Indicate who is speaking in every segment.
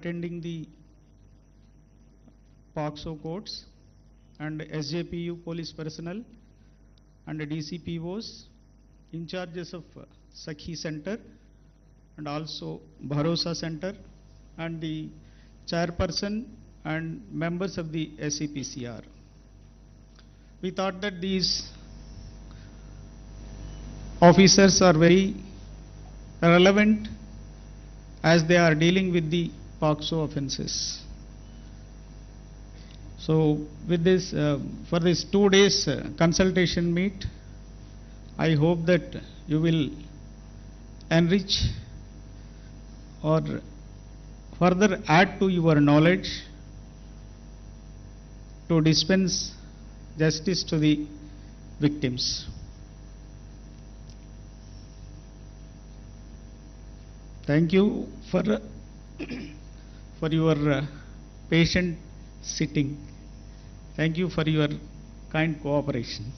Speaker 1: attending the POCSO courts and SJPU police personnel and DCPOs, in charges of Sakhi Center and also Bharosa Center, and the chairperson and members of the SEPCR. We thought that these officers are very relevant as they are dealing with the POCSO offences. So with this, for this 2 days consultation meet, I hope that you will enrich or further add to your knowledge to dispense justice to the victims. Thank you for your patient sitting. Thank you for your kind cooperation.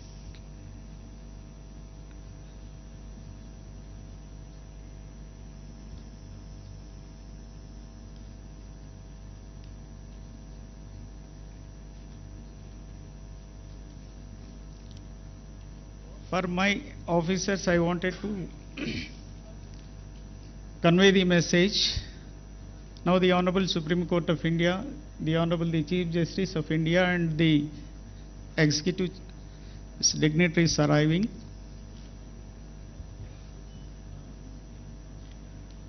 Speaker 1: For my officers, I wanted to convey the message. Now the Honorable Supreme Court of India, the Honorable the Chief Justice of India and the executive dignitaries arriving.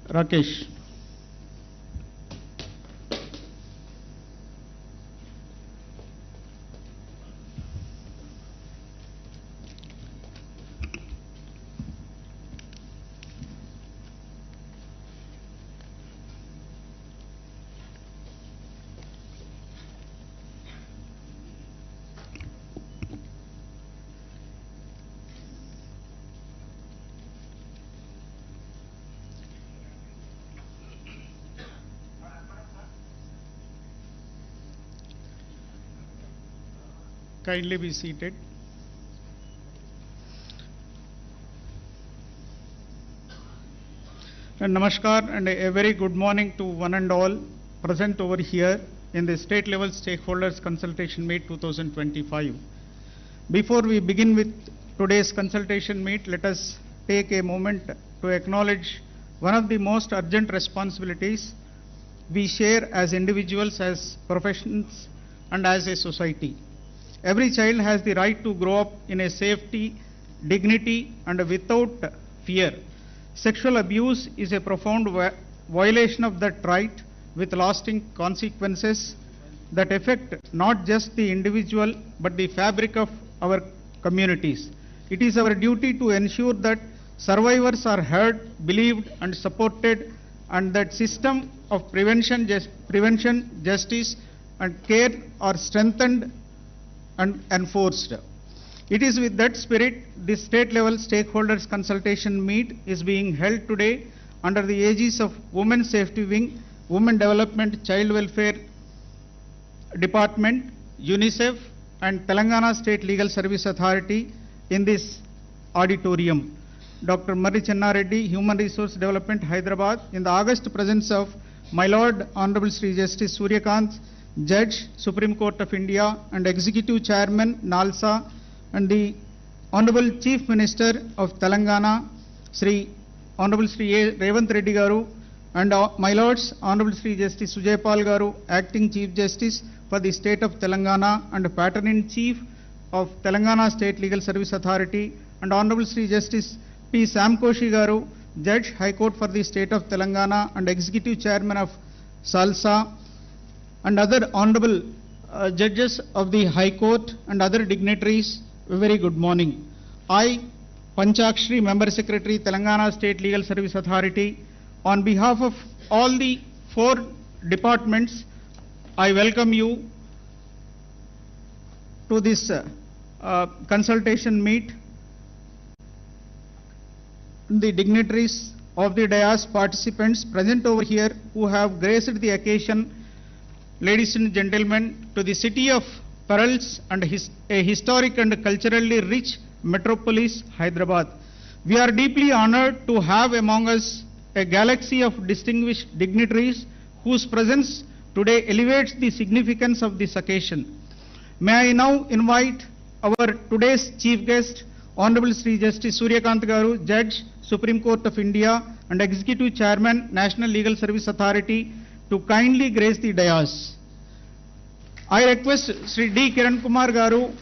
Speaker 1: Rakesh. Kindly be seated. And namaskar and a very good morning to one and all present over here in the state level stakeholders consultation meet 2025. Before we begin with today's consultation meet, let us take a moment to acknowledge one of the most urgent responsibilities we share as individuals, as professions and as a society. Every child has the right to grow up in a safety, dignity and without fear. Sexual abuse is a profound violation of that right with lasting consequences that affect not just the individual but the fabric of our communities. It is our duty to ensure that survivors are heard, believed and supported, and that system of prevention, justice and care are strengthened and enforced. It is with that spirit this state level stakeholders consultation meet is being held today under the aegis of Women Safety Wing, Women Development Child Welfare Department, UNICEF and Telangana State Legal Service Authority in this auditorium. Dr. Sri.A.Revanth, Human Resource Development, Hyderabad, in the august presence of my Lord Honorable Sri Justice Suryakanth, Judge, Supreme Court of India and Executive Chairman, NALSA, and the Honorable Chief Minister of Telangana, Honorable Sri.A.Revanth Reddy Garu, and my Lords, Honorable Sri Justice Sujaypal Garu, Acting Chief Justice for the State of Telangana and Patron-in-Chief of Telangana State Legal Service Authority, and Honorable Sri Justice P. Samkoshi Garu, Judge, High Court for the State of Telangana and Executive Chairman of SALSA, and other honorable judges of the High Court and other dignitaries, a very good morning. I, Panchakshri, Member Secretary, Telangana State Legal Service Authority, on behalf of all the 4 departments, I welcome you to this consultation meet. The dignitaries of the dais, participants present over here who have graced the occasion, ladies and gentlemen, to the city of pearls and a historic and culturally rich metropolis, Hyderabad. We are deeply honored to have among us a galaxy of distinguished dignitaries whose presence today elevates the significance of this occasion. May I now invite our today's chief guest, Honorable Sri Justice Suryakanth Garu, Judge, Supreme Court of India and Executive Chairman, National Legal Service Authority, to kindly grace the dais. I request Sri D. Kiran Kumar Garu,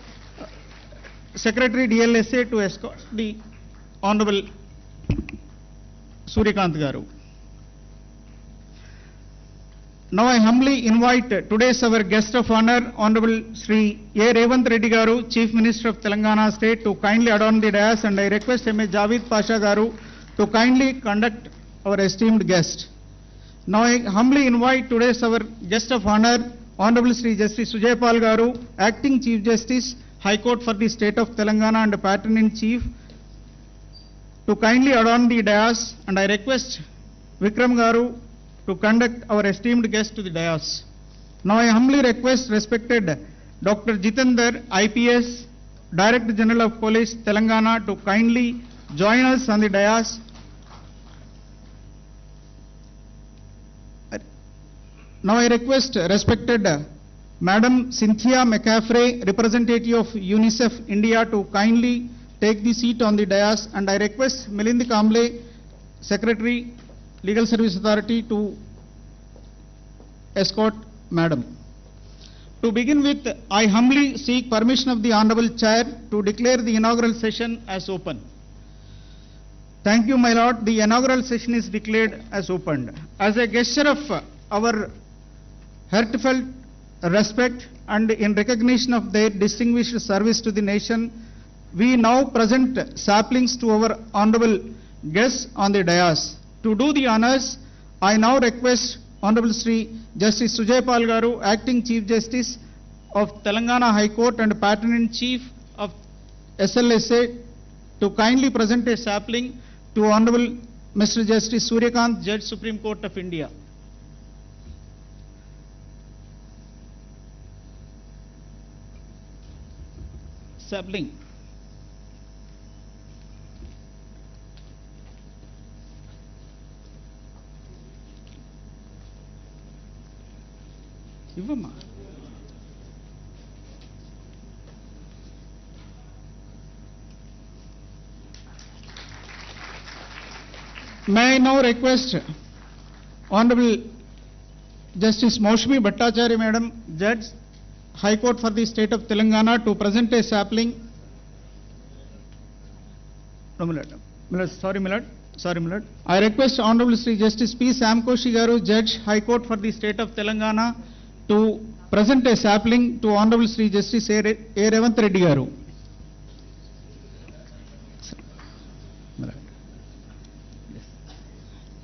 Speaker 1: Secretary DLSA, to escort the Honorable Suryakanth Garu. Now I humbly invite today's our guest of honor, Honorable Sri.A.Revanth Reddy Garu, Chief Minister of Telangana State, to kindly adorn the dais, and I request M.A. Javed Pasha Garu to kindly conduct our esteemed guest. Now I humbly invite today's our guest of honor, Honorable Sri Justice Sujaypal Garu, Acting Chief Justice, High Court for the State of Telangana and Patron-in-Chief, to kindly adorn the dais, and I request Vikram Garu to conduct our esteemed guest to the dais. Now I humbly request respected Dr. Jitendra, IPS, Director General of Police, Telangana, to kindly join us on the dais. Now I request respected Madam Cynthia McCaffrey, representative of UNICEF India, to kindly take the seat on the dais, and I request Milind Kamble, Secretary, Legal Service Authority, to escort Madam. To begin with, I humbly seek permission of the Honorable Chair to declare the inaugural session as open. Thank you, my Lord. The inaugural session is declared as opened. As a gesture of our heartfelt respect and in recognition of their distinguished service to the nation, we now present saplings to our honorable guests on the dais. To do the honors, I now request Honorable Sri Justice Sujaypal Garu, Acting Chief Justice of Telangana High Court and Patron-in-Chief of SLSA, to kindly present a sapling to Honorable Mr. Justice Suryakanth, Judge, Supreme Court of India. Sapling. Ivama. May I now request Honorable Justice Moushami Bhattacharya Madam, Judge, High Court for the State of Telangana, to present a sapling. No, Sorry, Milord. I request Honorable Sri Justice P. Samkoshi Garu, Judge, High Court for the State of Telangana, to present a sapling to Honorable Sri Justice A.Revanth Reddy Garu.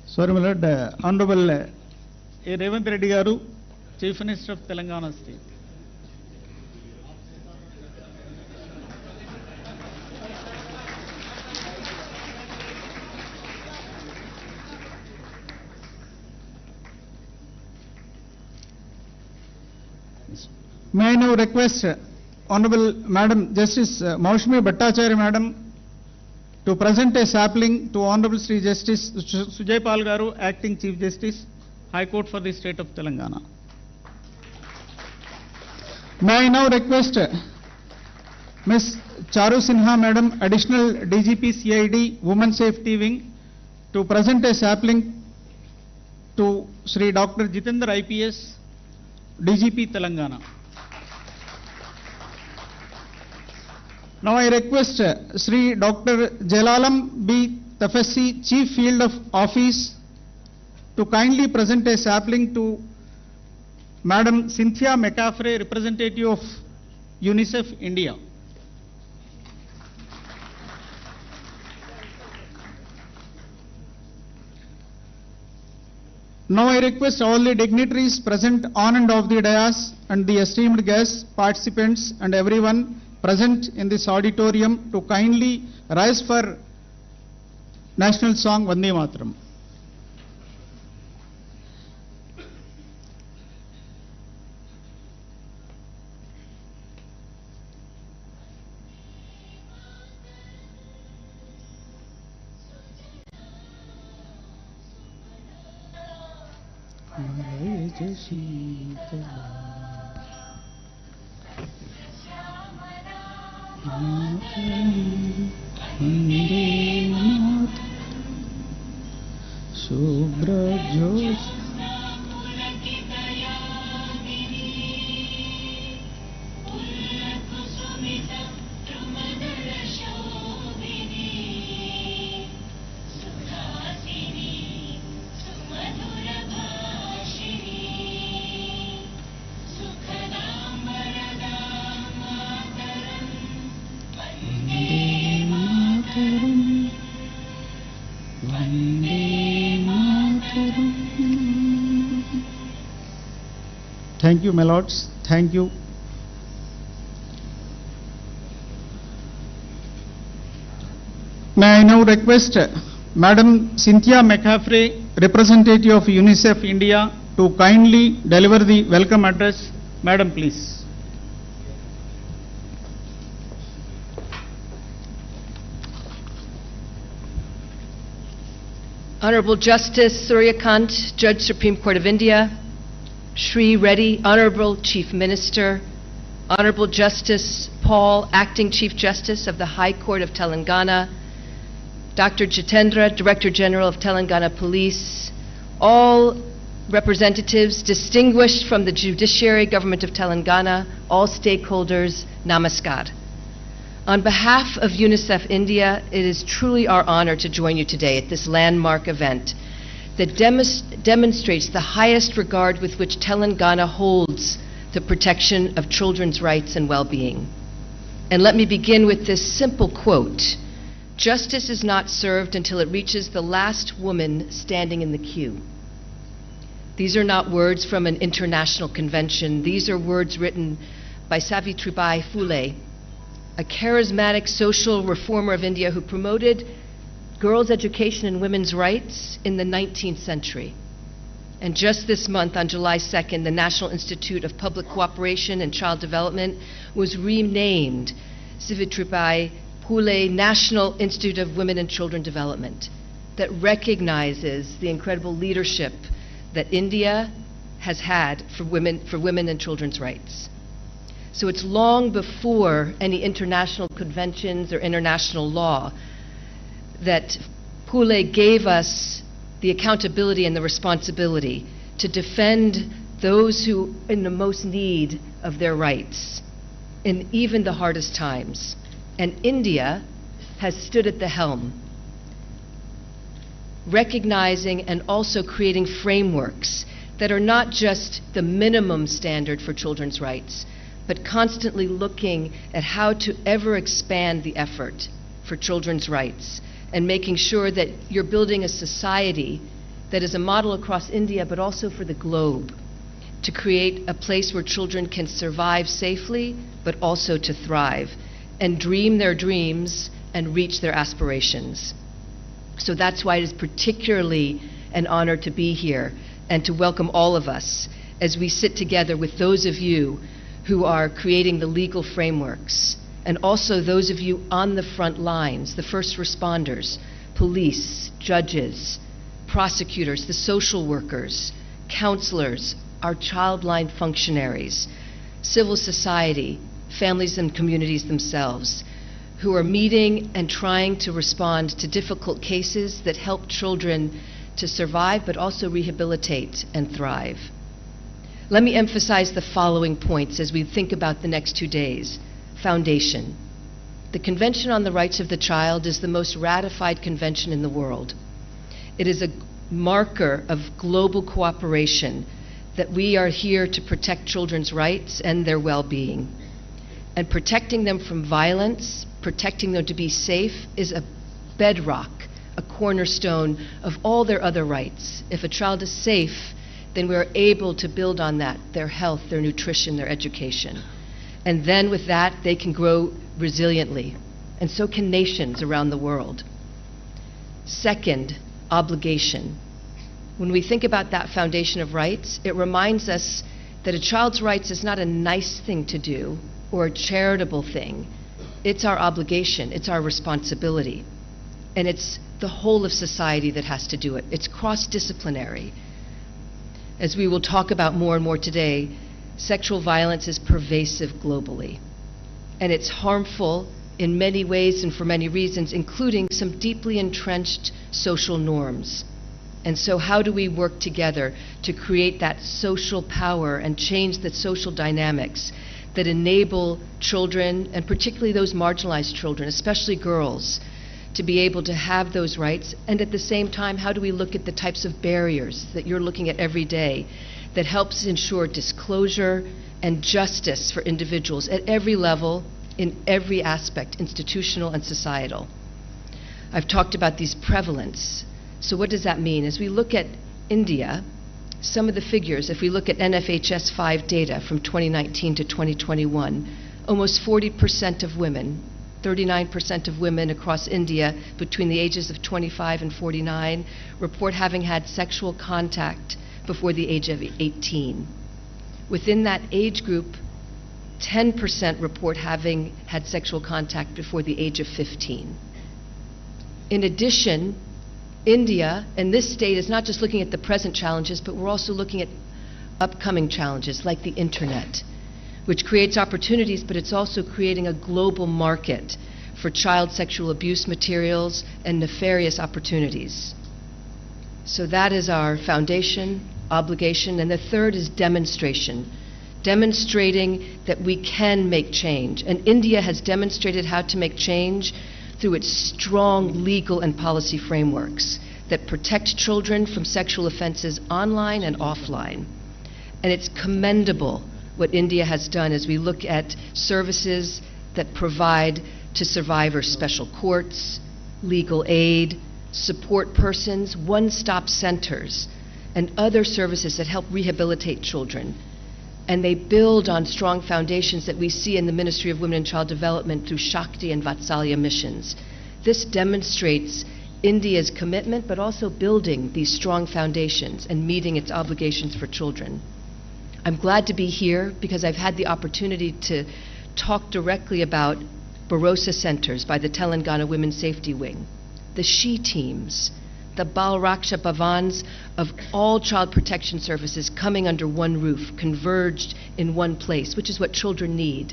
Speaker 1: Sorry, Milord. Honorable A.Revanth Reddy Garu, Chief Minister of Telangana State. May I now request Honorable Madam Justice Moushami Bhattacharya Madam to present a sapling to Honorable Sri Justice Sujaypal Garu, Acting Chief Justice, High Court for the State of Telangana. May I now request Ms. Charu Sinha Madam, Additional DGP CID, Women Safety Wing, to present a sapling to Sri Dr. Jitendra, IPS, DGP Telangana. Now I request Sri Dr. Jalalam B. Tafassi, Chief Field of Office, to kindly present a sapling to Madam Cynthia McCaffrey, representative of UNICEF India. Now I request all the dignitaries present on and off the dais and the esteemed guests, participants and everyone present in this auditorium to kindly rise for national song Vande Mataram. Thank you, my lords. Thank you. May I now request Madam Cynthia McCaffrey, representative of UNICEF India, to kindly deliver the welcome address. Madam, please.
Speaker 2: Honorable Justice Sri.A.Revanth, Judge Supreme Court of India, Sri Reddy, Honorable Chief Minister, Honorable Justice Paul, Acting Chief Justice of the High Court of Telangana, Dr. Jitendra, Director General of Telangana Police, all representatives distinguished from the Judiciary Government of Telangana, all stakeholders, namaskar. On behalf of UNICEF India, it is truly our honor to join you today at this landmark event that demonstrates the highest regard with which Telangana holds the protection of children's rights and well-being. And let me begin with this simple quote: "Justice is not served until it reaches the last woman standing in the queue." These are not words from an international convention. These are words written by Savitribai Phule, a charismatic social reformer of India who promoted girls' education and women's rights in the 19th century. And just this month, on July 2nd, the National Institute of Public Cooperation and Child Development was renamed Savitribai Phule National Institute of Women and Children Development, that recognizes the incredible leadership that India has had for women and children's rights. So it's long before any international conventions or international law that Phule gave us the accountability and the responsibility to defend those who are in the most need of their rights in even the hardest times. And India has stood at the helm, recognizing and also creating frameworks that are not just the minimum standard for children's rights, but constantly looking at how to ever expand the effort for children's rights and making sure that you're building a society that is a model across India, but also for the globe, to create a place where children can survive safely, but also to thrive and dream their dreams and reach their aspirations. So that's why it is particularly an honor to be here and to welcome all of us as we sit together with those of you who are creating the legal frameworks, and also those of you on the front lines, the first responders, police, judges, prosecutors, the social workers, counselors, our child-line functionaries, civil society, families and communities themselves, who are meeting and trying to respond to difficult cases that help children to survive but also rehabilitate and thrive. Let me emphasize the following points as we think about the next 2 days. Foundation. The Convention on the Rights of the Child is the most ratified convention in the world. It is a marker of global cooperation that we are here to protect children's rights and their well-being. And protecting them from violence, protecting them to be safe, is a bedrock, a cornerstone of all their other rights. If a child is safe, then we are able to build on that, their health, their nutrition, their education. And then with that, they can grow resiliently. And so can nations around the world. Second, obligation. When we think about that foundation of rights, it reminds us that a child's rights is not a nice thing to do or a charitable thing. It's our obligation, it's our responsibility. And it's the whole of society that has to do it. It's cross-disciplinary. As we will talk about more and more today, sexual violence is pervasive globally. And it's harmful in many ways and for many reasons, including some deeply entrenched social norms. And so how do we work together to create that social power and change the social dynamics that enable children, and particularly those marginalized children, especially girls, to be able to have those rights? And at the same time, how do we look at the types of barriers that you're looking at every day that helps ensure disclosure and justice for individuals at every level, in every aspect, institutional and societal? I've talked about these prevalence. So what does that mean? As we look at India, some of the figures, if we look at NFHS 5 data from 2019 to 2021, almost 40% of women, 39% of women across India between the ages of 25 and 49 report having had sexual contact before the age of 18. Within that age group, 10% report having had sexual contact before the age of 15. In addition, India, and this state, is not just looking at the present challenges, but we're also looking at upcoming challenges like the internet, which creates opportunities, but it's also creating a global market for child sexual abuse materials and nefarious opportunities. So that is our foundation, obligation, and the third is demonstration. Demonstrating that we can make change. And India has demonstrated how to make change through its strong legal and policy frameworks that protect children from sexual offenses online and offline. And it's commendable what India has done as we look at services that provide to survivors special courts, legal aid, support persons, one-stop centers, and other services that help rehabilitate children. And they build on strong foundations that we see in the Ministry of Women and Child Development through Shakti and Vatsalya missions. This demonstrates India's commitment, but also building these strong foundations and meeting its obligations for children. I'm glad to be here because I've had the opportunity to talk directly about Bharosa centers by the Telangana Women's Safety Wing, the SHE teams, the Bal Raksha Bhavans of all child protection services coming under one roof, converged in one place, which is what children need.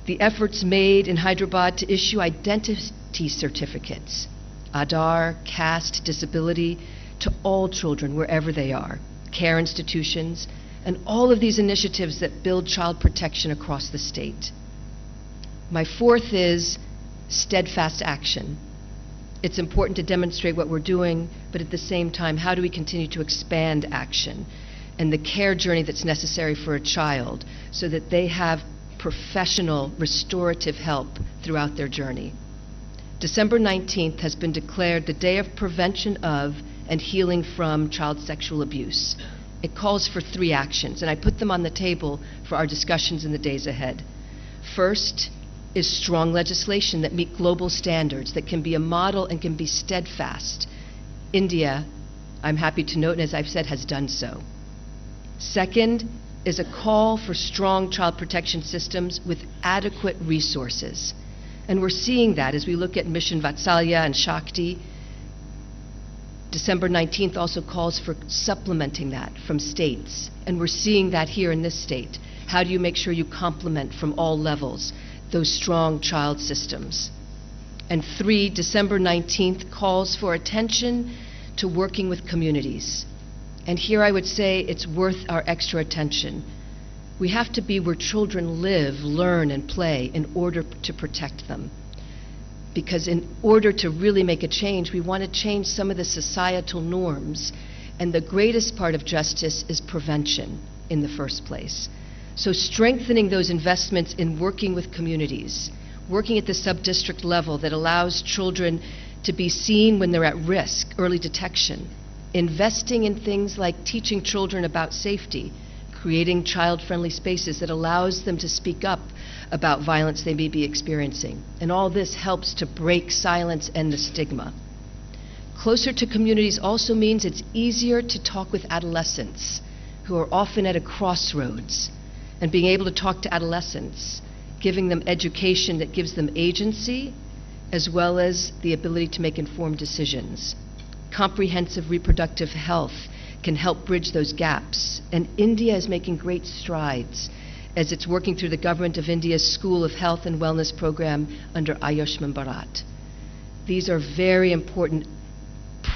Speaker 2: The efforts made in Hyderabad to issue identity certificates, Aadhaar, caste, disability, to all children wherever they are, care institutions, and all of these initiatives that build child protection across the state. My fourth is steadfast action. It's important to demonstrate what we're doing, but at the same time, how do we continue to expand action and the care journey that's necessary for a child so that they have professional restorative help throughout their journey? December 19th has been declared the Day of Prevention of and Healing from Child Sexual Abuse. It calls for 3 actions, and I put them on the table for our discussions in the days ahead. First is strong legislation that meet global standards, that can be a model and can be steadfast. India, I'm happy to note, and as I've said, has done so. Second is a call for strong child protection systems with adequate resources. And we're seeing that as we look at Mission Vatsalya and Shakti. December 19th also calls for supplementing that from states. And we're seeing that here in this state. How do you make sure you complement from all levels those strong child systems? And 3, December 19th calls for attention to working with communities. And here I would say it's worth our extra attention. We have to be where children live, learn, and play in order to protect them. Because in order to really make a change, we want to change some of the societal norms. And the greatest part of justice is prevention in the first place. So strengthening those investments in working with communities, working at the sub-district level that allows children to be seen when they're at risk, early detection, investing in things like teaching children about safety, creating child-friendly spaces that allows them to speak up about violence they may be experiencing. And all this helps to break silence and the stigma. Closer to communities also means it's easier to talk with adolescents who are often at a crossroads, and being able to talk to adolescents, giving them education that gives them agency, as well as the ability to make informed decisions. Comprehensive reproductive health can help bridge those gaps. And India is making great strides as it's working through the Government of India's School of Health and Wellness program under Ayushman Bharat. These are very important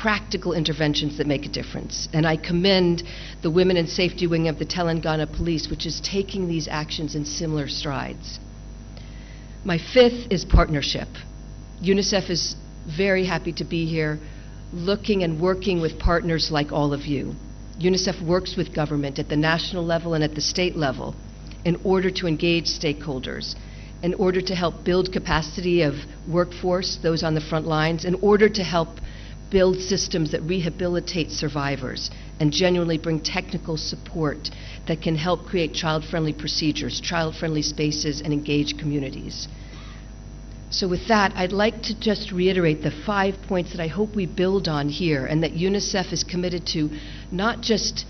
Speaker 2: practical interventions that make a difference. And I commend the Women in Safety Wing of the Telangana Police, which is taking these actions in similar strides. My fifth is partnership. UNICEF is very happy to be here, looking and working with partners like all of you. UNICEF works with government at the national level and at the state level in order to engage stakeholders, in order to help build capacity of workforce, those on the front lines, in order to help build systems that rehabilitate survivors and genuinely bring technical support that can help create child-friendly procedures, child-friendly spaces, and engage communities. So with that, I'd like to just reiterate the 5 points that I hope we build on here, and that UNICEF is committed to, not just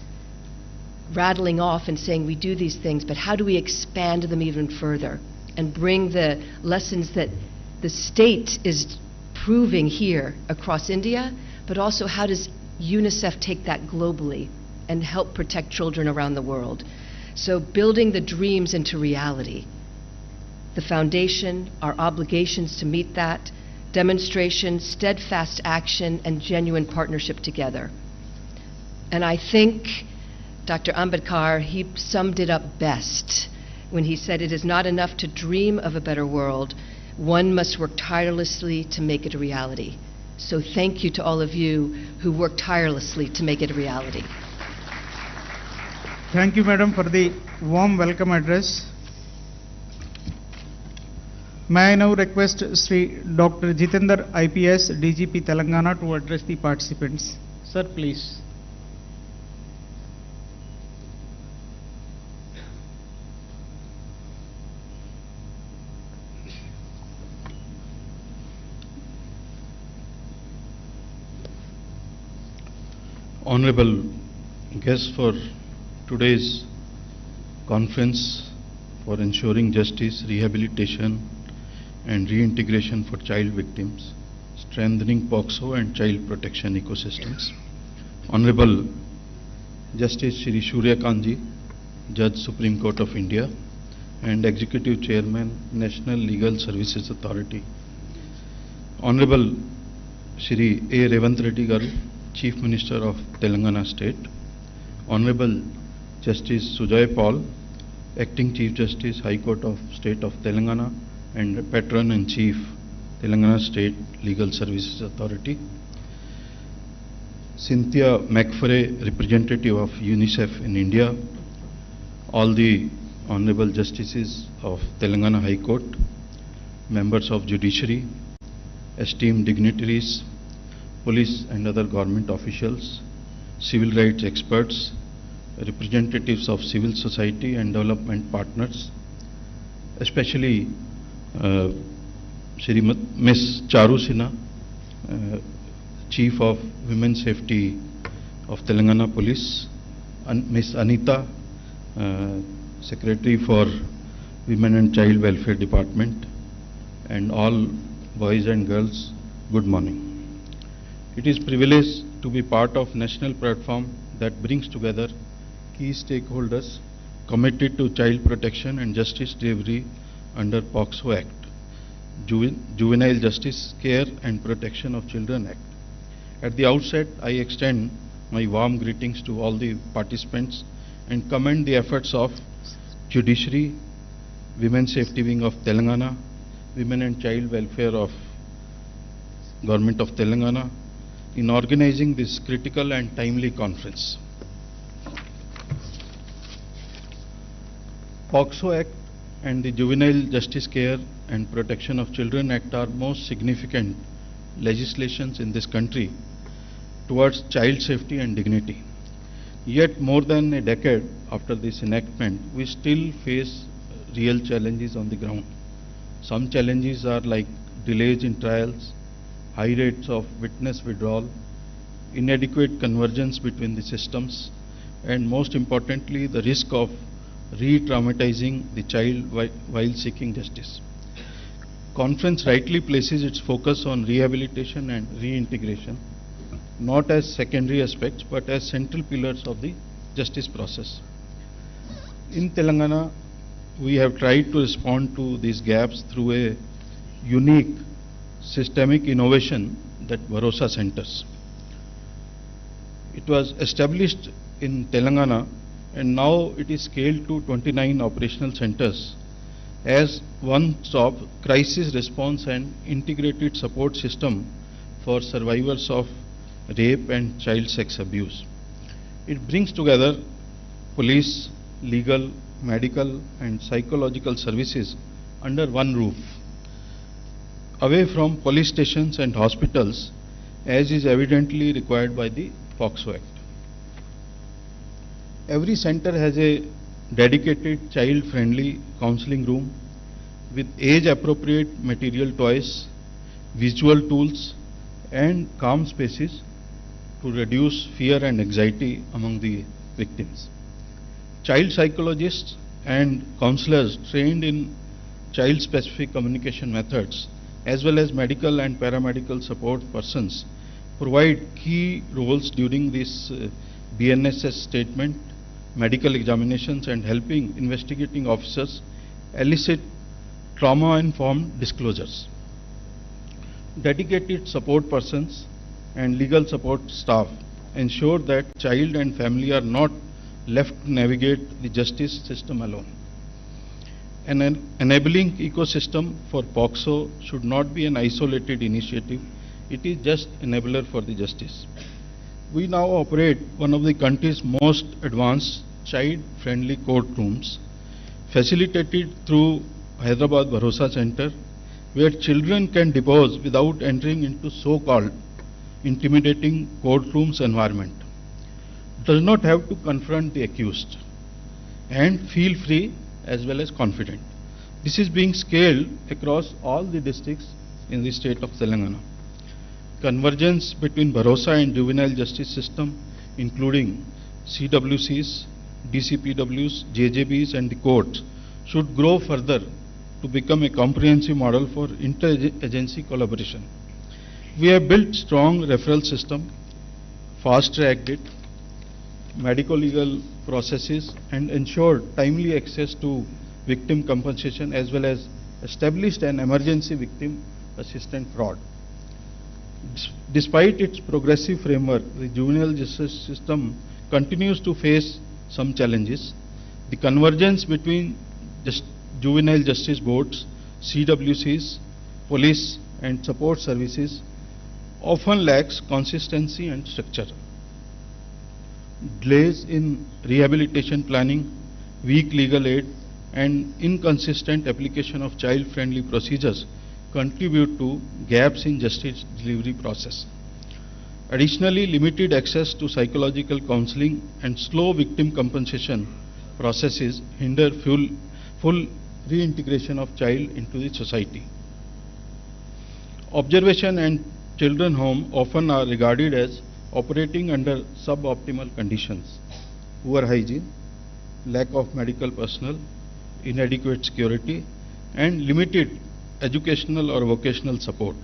Speaker 2: rattling off and saying we do these things, but how do we expand them even further and bring the lessons that the state is proving here across India, but also how does UNICEF take that globally and help protect children around the world. So building the dreams into reality. The foundation, our obligations to meet that, demonstration, steadfast action, and genuine partnership together. And I think Dr. Ambedkar, he summed it up best when he said it is not enough to dream of a better world, one must work tirelessly to make it a reality. So thank you to all of you who work tirelessly to make it a reality.
Speaker 1: Thank you, Madam, for the warm welcome address. May I now request Sri Dr. Jitendra IPS, DGP Telangana, to address the participants. Sir, please.
Speaker 3: Honorable guests for today's conference for ensuring justice, rehabilitation and reintegration for child victims, strengthening POCSO and child protection ecosystems. Honorable Justice Shri Surya-Kanth, Judge Supreme Court of India and Executive Chairman, National Legal Services Authority. Honorable Shri A.Revanth Reddy Garu, Chief Minister of Telangana State, Honorable Justice Sujay Paul, Acting Chief Justice, High Court of State of Telangana and Patron and Chief, Telangana State Legal Services Authority, Cynthia McFerray, representative of UNICEF in India, all the Honorable Justices of Telangana High Court, members of Judiciary, esteemed dignitaries, police and other government officials, civil rights experts, representatives of civil society and development partners, especially Ms. Charu Sinha, Chief of Women's Safety of Telangana Police, and Ms. Anita, Secretary for Women and Child Welfare Department, and all boys and girls, good morning. It is a privilege to be part of national platform that brings together key stakeholders committed to child protection and justice delivery under POCSO Act, Juvenile Justice Care and Protection of Children Act. At the outset, I extend my warm greetings to all the participants and commend the efforts of Judiciary, Women's Safety Wing of Telangana, Women and Child Welfare of Government of Telangana, in organizing this critical and timely conference. POCSO Act and the Juvenile Justice Care and Protection of Children Act are most significant legislations in this country towards child safety and dignity. Yet more than a decade after this enactment, we still face real challenges on the ground. Some challenges are like delays in trials, high rates of witness withdrawal, inadequate convergence between the systems, and most importantly, the risk of re-traumatizing the child while seeking justice. Conference rightly places its focus on rehabilitation and reintegration not as secondary aspects but as central pillars of the justice process. In Telangana, we have tried to respond to these gaps through a unique systemic innovation that Bharosa centers. It was established in Telangana and now it is scaled to 29 operational centers as one-stop crisis response and integrated support system for survivors of rape and child sex abuse. It brings together police, legal, medical and psychological services under one roof, away from police stations and hospitals as is evidently required by the POCSO Act. Every center has a dedicated child-friendly counseling room with age-appropriate material toys, visual tools and calm spaces to reduce fear and anxiety among the victims. Child psychologists and counselors trained in child-specific communication methods as well as medical and paramedical support persons provide key roles during this BNSS statement, medical examinations and helping investigating officers elicit trauma-informed disclosures. Dedicated support persons and legal support staff ensure that child and family are not left to navigate the justice system alone. An enabling ecosystem for POCSO should not be an isolated initiative. It is just enabler for the justice. We now operate one of the country's most advanced child-friendly courtrooms, facilitated through Hyderabad Bharosa Center, where children can depose without entering into so-called intimidating courtrooms environment. Does not have to confront the accused and feel free as well as confident. This is being scaled across all the districts in the state of Telangana. Convergence between Bharosa and juvenile justice system, including CWCs, DCPWs, JJBs and the courts, should grow further to become a comprehensive model for inter-agency collaboration. We have built strong referral system, fast-tracked it, medico-legal processes and ensured timely access to victim compensation as well as established an emergency victim assistance fraud. Despite its progressive framework, the juvenile justice system continues to face some challenges. The convergence between juvenile justice boards, CWCs, police and support services often lacks consistency and structure. Delays in rehabilitation planning, weak legal aid and inconsistent application of child-friendly procedures contribute to gaps in justice delivery process. Additionally, limited access to psychological counseling and slow victim compensation processes hinder full reintegration of child into the society. Observation and children home often are regarded as operating under suboptimal conditions, poor hygiene, lack of medical personnel, inadequate security and limited educational or vocational support.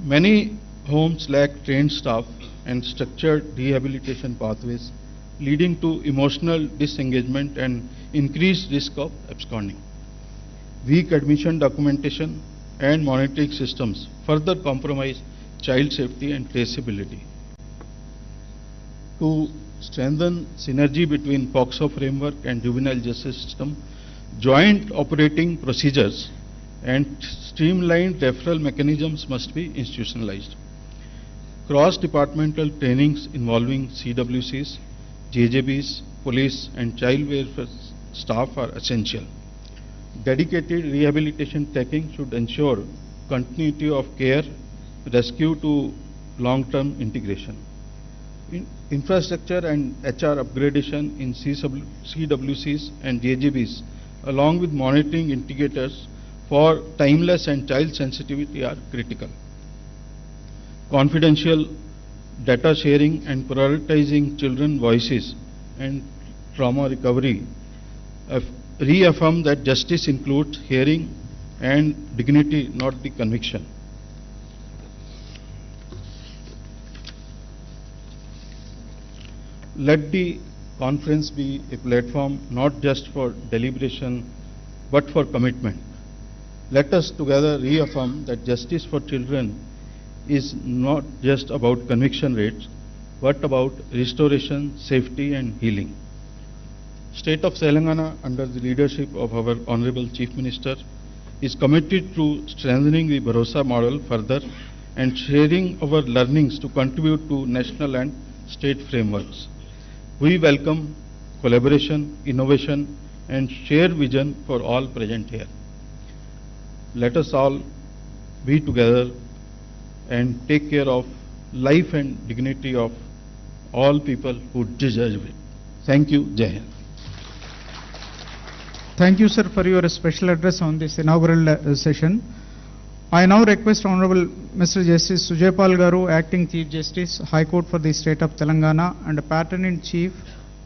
Speaker 3: Many homes lack trained staff and structured rehabilitation pathways, leading to emotional disengagement and increased risk of absconding. Weak admission documentation and monitoring systems further compromise child safety and traceability. To strengthen synergy between POCSO framework and juvenile justice system, joint operating procedures and streamlined referral mechanisms must be institutionalized. Cross-departmental trainings involving CWCs, JJBs, police and child welfare staff are essential. Dedicated rehabilitation tracking should ensure continuity of care, rescue to long-term integration. Infrastructure and HR upgradation in CWCs and JJBs along with monitoring indicators for timeless and child sensitivity are critical. Confidential data sharing and prioritizing children's voices and trauma recovery reaffirm that justice includes hearing and dignity, not the conviction. let the conference be a platform not just for deliberation but for commitment. Let us together reaffirm that justice for children is not just about conviction rates but about restoration, safety and healing. State of Telangana, under the leadership of our Honorable Chief Minister, is committed to strengthening the Bharosa model further and sharing our learnings to contribute to national and state frameworks. We welcome collaboration, innovation and shared vision for all present here. Let us all be together and take care of life and dignity of all people who deserve it. Thank you. Jai Hind.
Speaker 1: Thank you, sir, for your special address on this inaugural session. I now request Honorable Mr. Justice Sujaypal Garu, Acting Chief Justice, High Court for the State of Telangana and Pattern-in-Chief,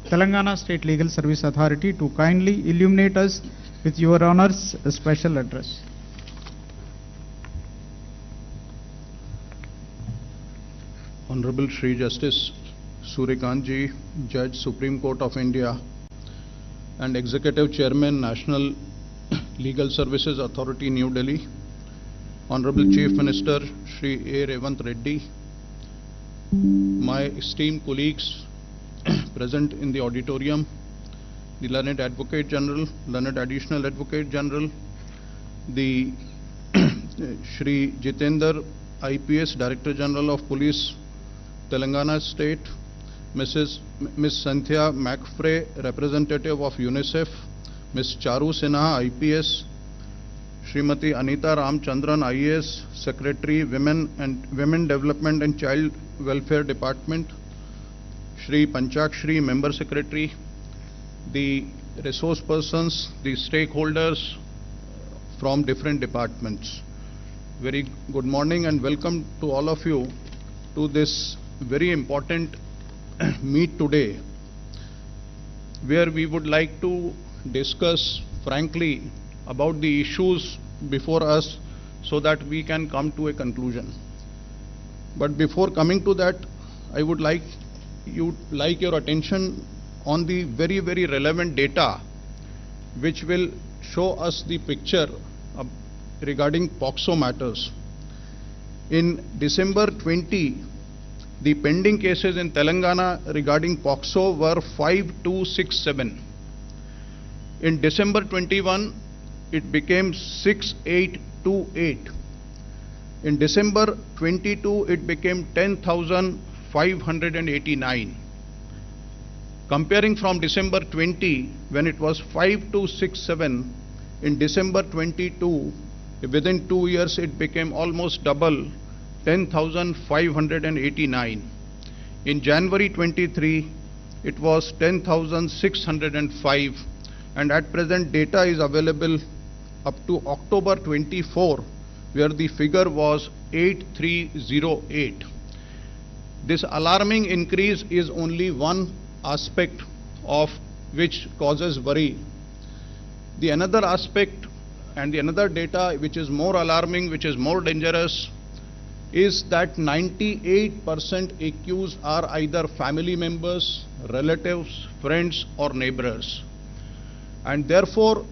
Speaker 1: Telangana State Legal Service Authority, to kindly illuminate us with your Honor's special address.
Speaker 4: Honorable Shri Justice Suryakanth Ji, Judge, Supreme Court of India, and Executive Chairman, National Legal Services Authority, New Delhi, Honorable Chief Minister Sri.A.Revanth Reddy, my esteemed colleagues present in the auditorium, the Learned Advocate General, Learned Additional Advocate General, the Shri Jitender, IPS Director General of Police, Telangana State, Miss Santhya McFrey, representative of UNICEF, Ms. Charu Sinha, IPS, Srimati Anita Ramchandran, IAS, Secretary, Women Development and Child Welfare Department, Shri Panchakshri, Member Secretary, the resource persons, the stakeholders from different departments. Very good morning and welcome to all of you to this very important meet today, where we would like to discuss frankly about the issues before us so that we can come to a conclusion. But before coming to that, I would like your attention on the very, very relevant data which will show us the picture regarding POCSO matters. In December 20, the pending cases in Telangana regarding POCSO were 5267. In December 21, it became 6828. In December 22, it became 10,589. Comparing from December 20, when it was 5267, in December 22, within 2 years, it became almost double, 10,589. In January 23, it was 10,605, and at present data is available up to October 24, where the figure was 8308. This alarming increase is only one aspect of which causes worry. The another aspect and the another data which is more alarming, which is more dangerous, is that 98% accused are either family members, relatives, friends or neighbors. And therefore,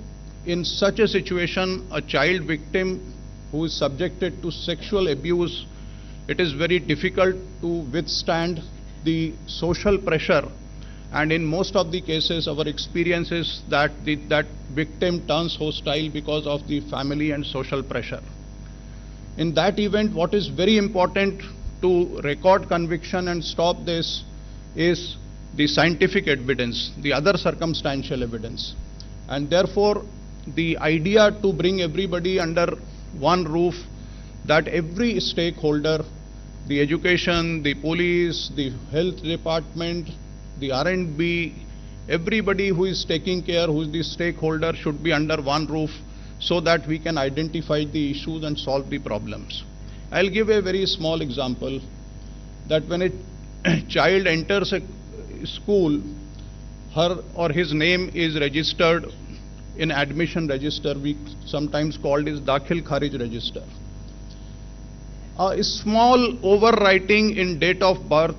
Speaker 4: in such a situation, a child victim who is subjected to sexual abuse, it is very difficult to withstand the social pressure, and in most of the cases our experience is that that victim turns hostile because of the family and social pressure. In that event, what is very important to record conviction and stop this is the scientific evidence, the other circumstantial evidence. And therefore, the idea to bring everybody under one roof, that every stakeholder, the education, the police, the health department, the R&B, everybody who is taking care, who is the stakeholder, should be under one roof, so that we can identify the issues and solve the problems. I'll give a very small example, that when a child enters a school, her or his name is registered in admission register, we sometimes called as Dakhil Kharij register. A small overwriting in date of birth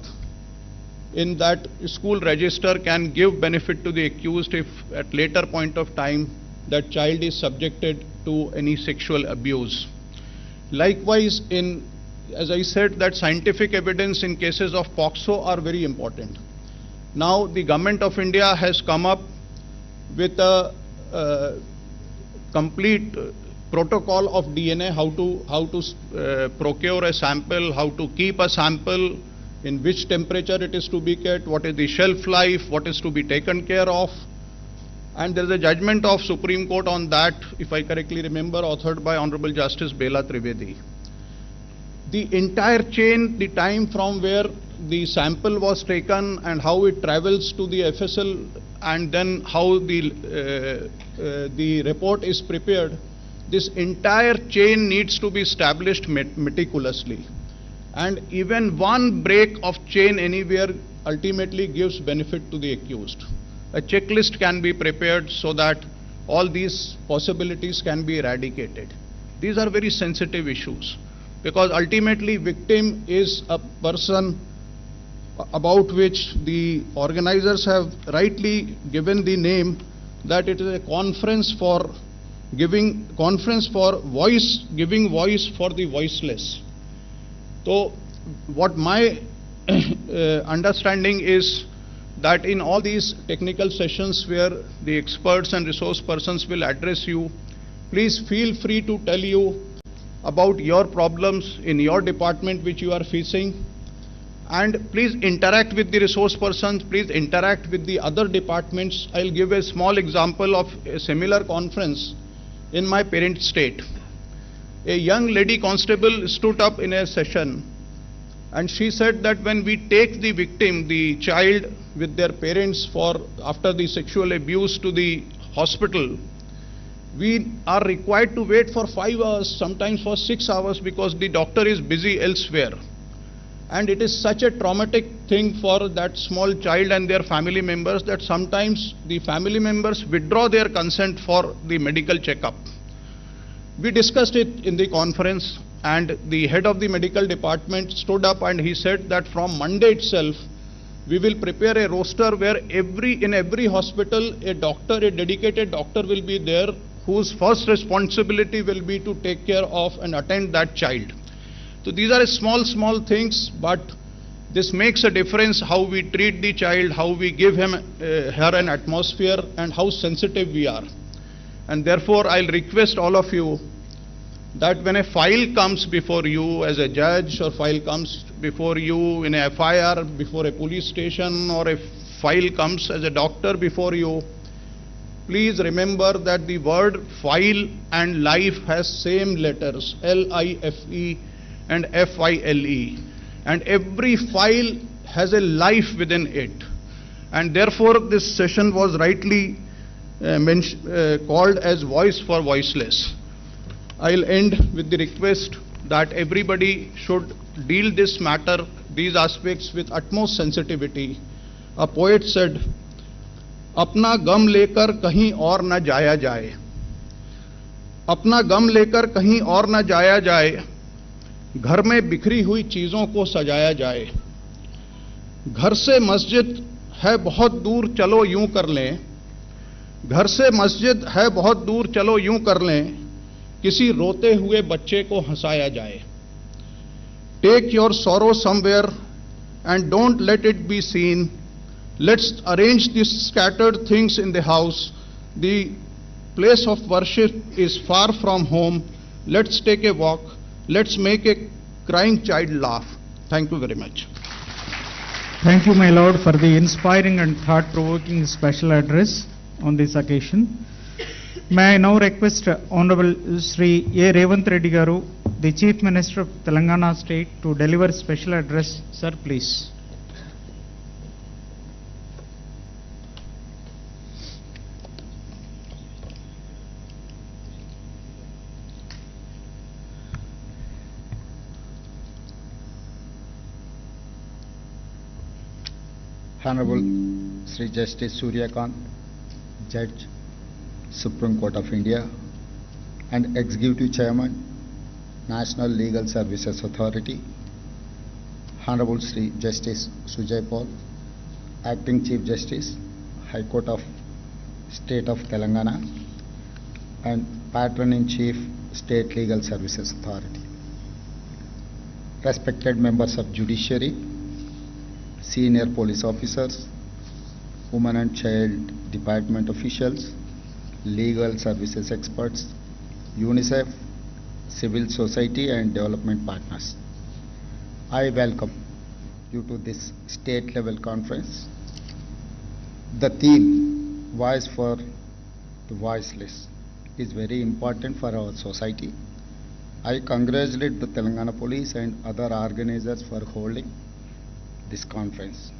Speaker 4: in that school register can give benefit to the accused if at later point of time that child is subjected to any sexual abuse. Likewise, as I said, that scientific evidence in cases of POCSO are very important. Now the Government of India has come up with a complete protocol of DNA, how to procure a sample, how to keep a sample, in which temperature it is to be kept, what is the shelf life, what is to be taken care of. And there is a judgment of Supreme Court on that, if I correctly remember, authored by Honorable Justice Bela Trivedi. The entire chain, the time from where the sample was taken and how it travels to the FSL and then how the report is prepared, this entire chain needs to be established meticulously. And even one break of chain anywhere ultimately gives benefit to the accused. A checklist can be prepared so that all these possibilities can be eradicated. These are very sensitive issues because ultimately victim is a person about which the organizers have rightly given the name that it is a conference for giving voice for the voiceless. So what my understanding is that in all these technical sessions where the experts and resource persons will address you, please feel free to tell you about your problems in your department which you are facing, and please interact with the resource persons, please interact with the other departments. I'll give a small example of a similar conference in my parent state. A young lady constable stood up in a session and she said that when we take the victim, the child with their parents after the sexual abuse to the hospital, we are required to wait for 5 hours, sometimes for 6 hours because the doctor is busy elsewhere. And it is such a traumatic thing for that small child and their family members that sometimes the family members withdraw their consent for the medical checkup. We discussed it in the conference and the head of the medical department stood up and he said that from Monday itself, we will prepare a roster where in every hospital a dedicated doctor will be there whose first responsibility will be to take care of and attend that child. So these are small things, but this makes a difference how we treat the child, how we give her an atmosphere and how sensitive we are. And therefore I'll request all of you that when a file comes before you as a judge or file comes before you in a FIR before a police station or a file comes as a doctor before you, please remember that the word file and life has same letters, L-I-F-E and F-I-L-E. And every file has a life within it. And therefore this session was rightly called as Voice for Voiceless. I'll end with the request that everybody should deal this matter, these aspects with utmost sensitivity. A poet said, अपना गम लेकर कहीं और न जाया जाए, अपना गम लेकर कहीं और न जाया जाए, घर में बिखरी हुई चीजों को सजाया जाए, घर से मस्जिद है बहुत दूर चलो यूं कर लें, घर से मस्जिद है बहुत दूर चलो यूं कर लें, किसी रोते हुए बच्चे को हंसाया जाए. Take your sorrow somewhere and don't let it be seen. Let's arrange these scattered things in the house. The place of worship is far from home. Let's take a walk. Let's make a crying child laugh. Thank you very much.
Speaker 1: Thank you, my lord, for the inspiring and thought-provoking special address on this occasion. May I now request Honorable Sri.A.Revanth Reddy Garu, the Chief Minister of Telangana State, to deliver special address. Sir, please.
Speaker 5: Honorable Sri Justice Suryakanth, Judge, Supreme Court of India, and Executive Chairman, National Legal Services Authority, Honorable Sri Justice Sujay Paul, Acting Chief Justice, High Court of State of Telangana, and Patron-in-Chief, State Legal Services Authority. Respected members of Judiciary, senior police officers, Women and Child Department officials, legal services experts, UNICEF, civil society and development partners. I welcome you to this state-level conference. The theme, Voice for the Voiceless, is very important for our society. I congratulate the Telangana Police and other organizers for holding this conference.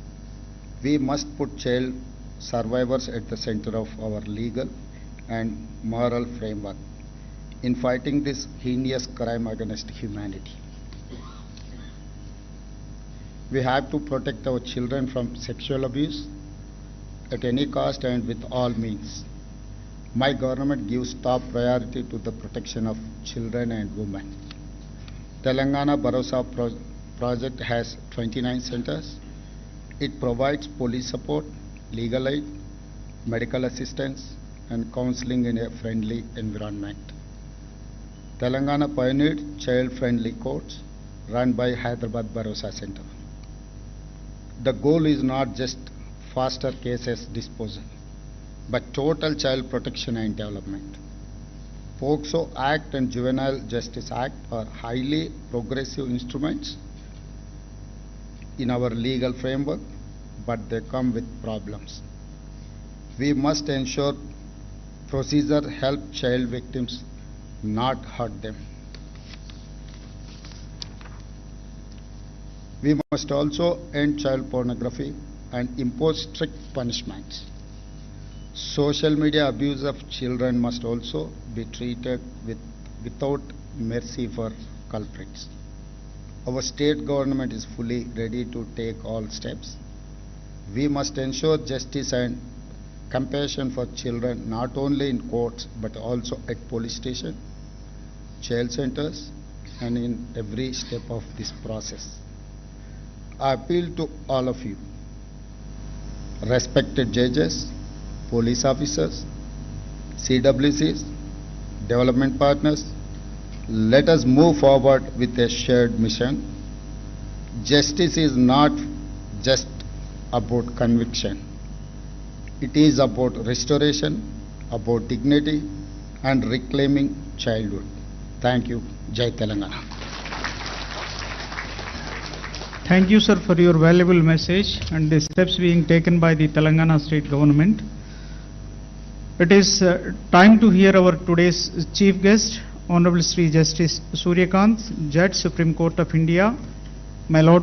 Speaker 5: We must put child survivors at the center of our legal and moral framework in fighting this heinous crime against humanity. We have to protect our children from sexual abuse at any cost and with all means. My government gives top priority to the protection of children and women. Telangana Bharosa project has 29 centers. It provides police support, legal aid, medical assistance, and counseling in a friendly environment. Telangana pioneered child-friendly courts run by Hyderabad Bharosa Center. The goal is not just faster cases disposal, but total child protection and development. POCSO Act and Juvenile Justice Act are highly progressive instruments in our legal framework, but they come with problems. We must ensure procedure help child victims, not hurt them. We must also end child pornography and impose strict punishments. Social media abuse of children must also be treated without mercy for culprits. Our state government is fully ready to take all steps. We must ensure justice and compassion for children not only in courts but also at police station, child centers, and in every step of this process. I appeal to all of you, respected judges, police officers, CWCs, development partners, let us move forward with a shared mission. Justice is not just about conviction. It is about restoration, about dignity, and reclaiming childhood. Thank you. Jai Telangana.
Speaker 1: Thank you, sir, for your valuable message and the steps being taken by the Telangana state government. It is time to hear our today's chief guest, Honorable Sri Justice Sri.A.Revanth, Judge, Supreme Court of India. My Lord,